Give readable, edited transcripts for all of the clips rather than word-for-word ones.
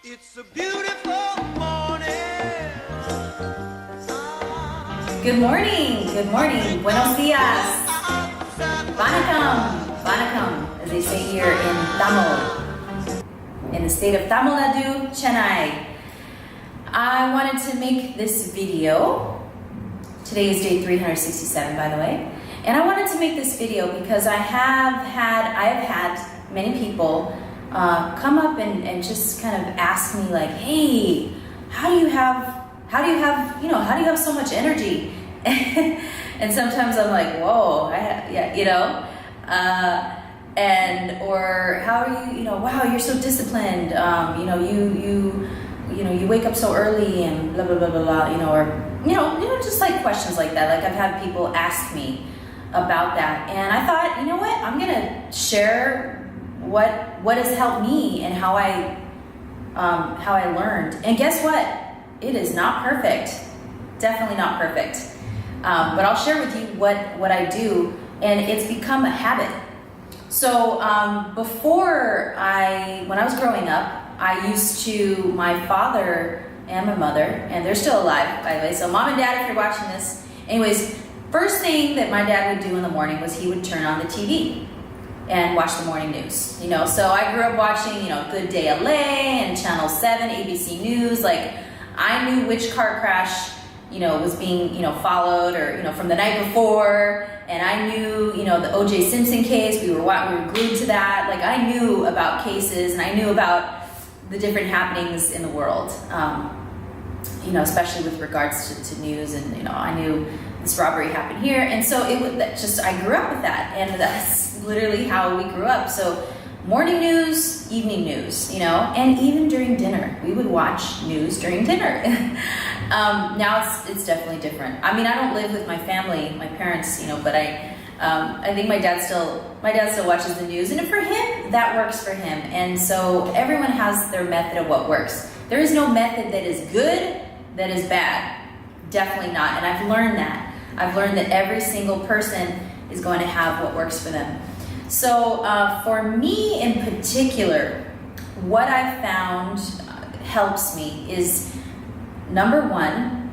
It's a beautiful morning. Good morning, buenos dias, vanakkam, as they say here in Tamil, in the state of Tamil Nadu, Chennai. I wanted to make this video. Today is day 367, by the way. And I wanted to make this video because I have had many people come up and just kind of ask me like, hey, how do you have so much energy? And sometimes I'm like, whoa, or how are you, wow, you're so disciplined, you wake up so early and blah, blah, blah, blah, blah, or, just like questions like that. Like I've had people ask me about that. And I thought, you know what, I'm going to share what has helped me and how I learned. And guess what? It is not perfect. Definitely not perfect. But I'll share with you what I do, and it's become a habit. So when I was growing up, my father and my mother, and they're still alive, by the way. So mom and dad, if you're watching this. Anyways, first thing that my dad would do in the morning was he would turn on the TV and watch the morning news. So I grew up watching, Good Day LA and Channel 7, ABC News. Like I knew which car crash, was being, followed or, from the night before. And I knew, the O.J. Simpson case, we were glued to that. Like I knew about cases and I knew about the different happenings in the world, especially with regards to news. And, I knew this robbery happened here. And so I grew up with that. And that's literally how we grew up. So morning news, evening news, and even during dinner, we would watch news during dinner. Now it's definitely different. I mean, I don't live with my family, my parents, but I think my dad still watches the news, and for him, that works for him. And so everyone has their method of what works. There is no method that is good, that is bad. Definitely not. And I've learned that. I've learned that every single person is going to have what works for them. So for me in particular, what I found helps me is, number one,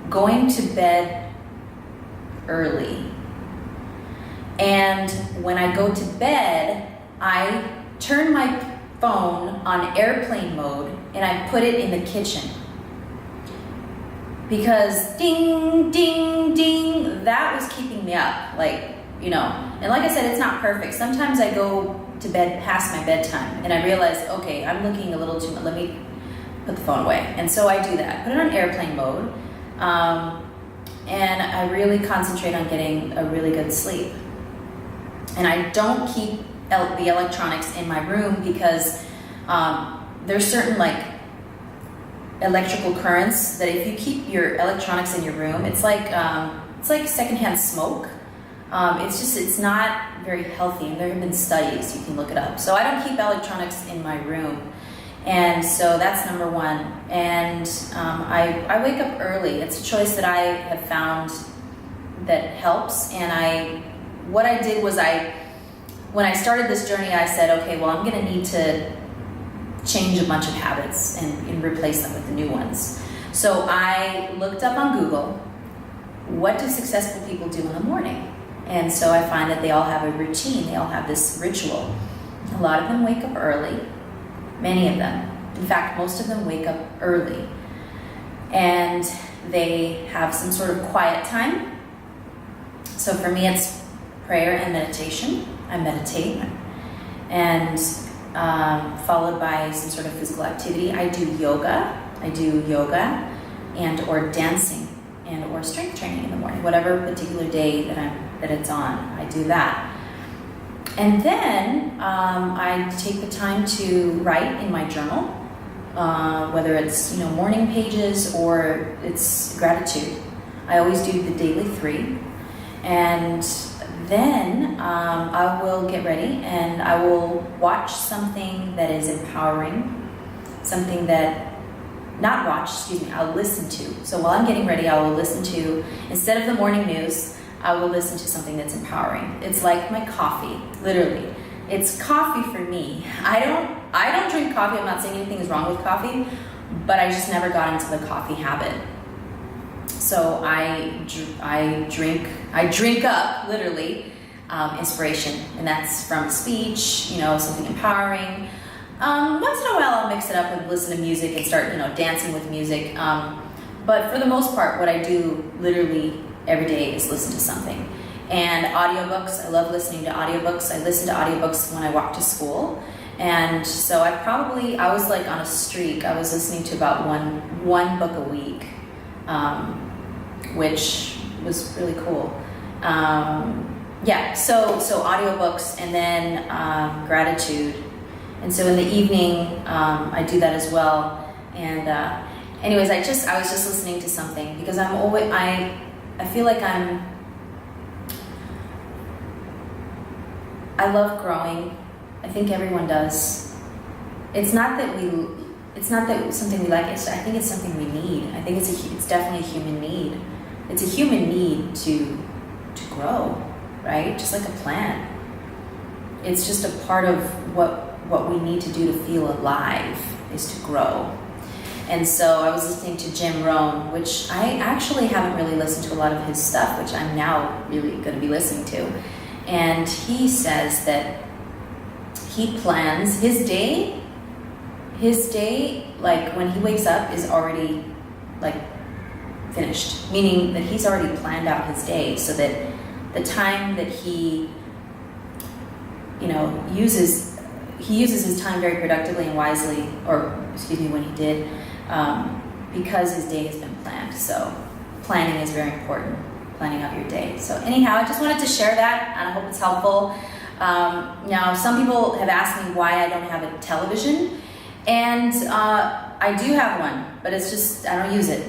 going to bed early. And when I go to bed, I turn my phone on airplane mode and I put it in the kitchen. Because ding, ding, ding, that was keeping me up. And like I said, it's not perfect. Sometimes I go to bed past my bedtime and I realize, okay, I'm looking a little too much. Let me put the phone away. And so I do that. Put it on airplane mode. And I really concentrate on getting a really good sleep. And I don't keep the electronics in my room because there's certain electrical currents that if you keep your electronics in your room, it's like secondhand smoke. It's not very healthy, and there have been studies, you can look it up. So I don't keep electronics in my room. And so that's number one. And I wake up early. It's a choice that I have found that helps. And what I did was when I started this journey, I said, okay, well, I'm gonna need to change a bunch of habits and replace them with the new ones. So I looked up on Google, what do successful people do in the morning? And so I find that they all have a routine, they all have this ritual. A lot of them wake up early, many of them. In fact, most of them wake up early. And they have some sort of quiet time. So for me, it's prayer and meditation. I meditate, and followed by some sort of physical activity. I do yoga and or dancing and or strength training in the morning, whatever particular day that it's on, I do that. And then I take the time to write in my journal, whether it's morning pages or it's gratitude. I always do the daily 3, and then I will get ready and I will watch something that is empowering, something that I'll listen to. So while I'm getting ready, I will listen to, instead of the morning news, I will listen to something that's empowering. It's like my coffee, literally. It's coffee for me. I don't I don't drink coffee. I'm not saying anything is wrong with coffee, but I just never got into the coffee habit. So I drink up, literally, inspiration. And that's from speech, something empowering. Once in a while I'll mix it up and listen to music and start, dancing with music. But for the most part, what I do literally every day is listen to something. And audiobooks, I love listening to audiobooks. I listen to audiobooks when I walk to school. And so I was like on a streak. I was listening to about one book a week, which was really cool. So audiobooks, and then gratitude. And so in the evening, I do that as well. And anyways, I was just listening to something because I feel like I love growing. I think everyone does. It's not that it's something we like. I think it's something we need. I think it's definitely a human need. It's a human need to grow, right? Just like a plant. It's just a part of what we need to do to feel alive is to grow. And so I was listening to Jim Rohn, which I actually haven't really listened to a lot of his stuff, which I'm now really going to be listening to. And he says that he plans his day, like when he wakes up, is already like finished, meaning that he's already planned out his day so that the time that he uses his time very productively and wisely, when he did, because his day has been planned. So planning is very important, planning out your day. So anyhow, I just wanted to share that, and I hope it's helpful. Now, some people have asked me why I don't have a television, and I do have one, but it's just, I don't use it.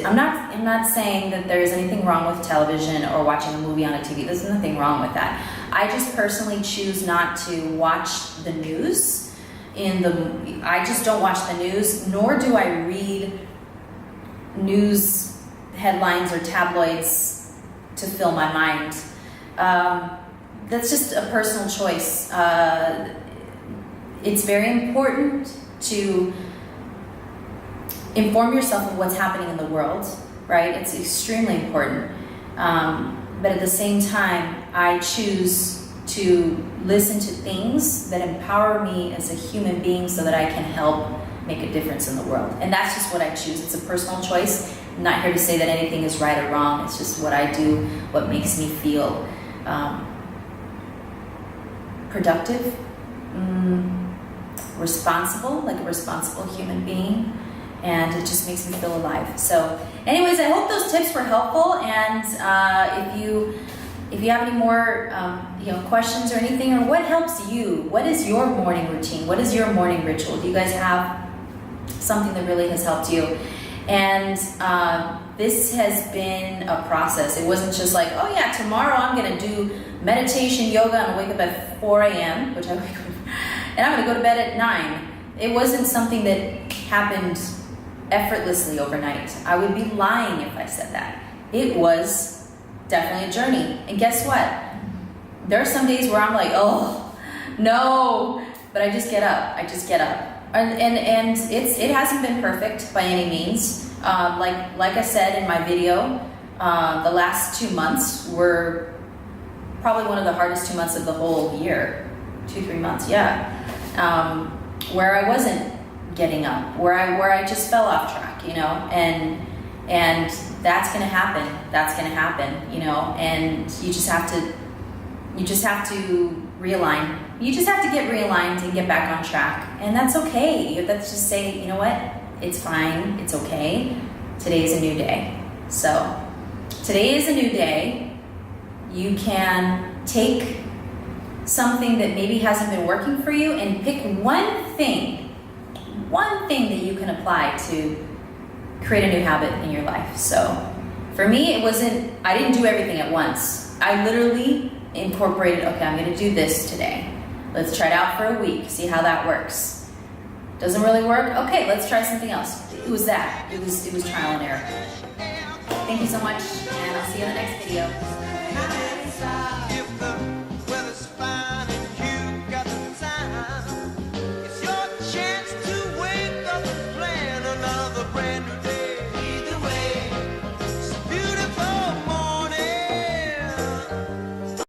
I'm not saying that there's anything wrong with television or watching a movie on a TV. There's nothing wrong with that. I just personally choose not to watch the news. I just don't watch the news, nor do I read news headlines or tabloids to fill my mind. That's just a personal choice. It's very important to inform yourself of what's happening in the world, right? It's extremely important. But at the same time, I choose to listen to things that empower me as a human being so that I can help make a difference in the world. And that's just what I choose. It's a personal choice. I'm not here to say that anything is right or wrong. It's just what I do, what makes me feel productive, responsible, like a responsible human being, and it just makes me feel alive. So anyways, I hope those tips were helpful, and if you have any more questions or anything, or what helps you, what is your morning routine, what is your morning ritual? Do you guys have something that really has helped you? And this has been a process. It wasn't just like, oh yeah, tomorrow I'm gonna do meditation, yoga, and wake up at 4 a.m., which I wake up, and I'm gonna go to bed at 9. It wasn't something that happened effortlessly overnight. I would be lying if I said that. It was definitely a journey. And guess what? There are some days where I'm like, oh, no, but I just get up. And it hasn't been perfect by any means. Like I said in my video, the last 2 months were probably one of the hardest 2 months of the whole year. 2-3 months, yeah. Where I wasn't getting up, where I just fell off track, and that's gonna happen, and you just have to realign. You just have to get realigned and get back on track, and that's okay. Let's just say, you know what, it's fine, it's okay. Today is a new day. So today is a new day. You can take something that maybe hasn't been working for you and pick one thing that you can apply to create a new habit in your life. So for me, I didn't do everything at once. I literally incorporated, okay, I'm gonna do this today. Let's try it out for a week, see how that works. Doesn't really work? Okay, let's try something else. It was that. It was trial and error. Thank you so much, and I'll see you in the next video.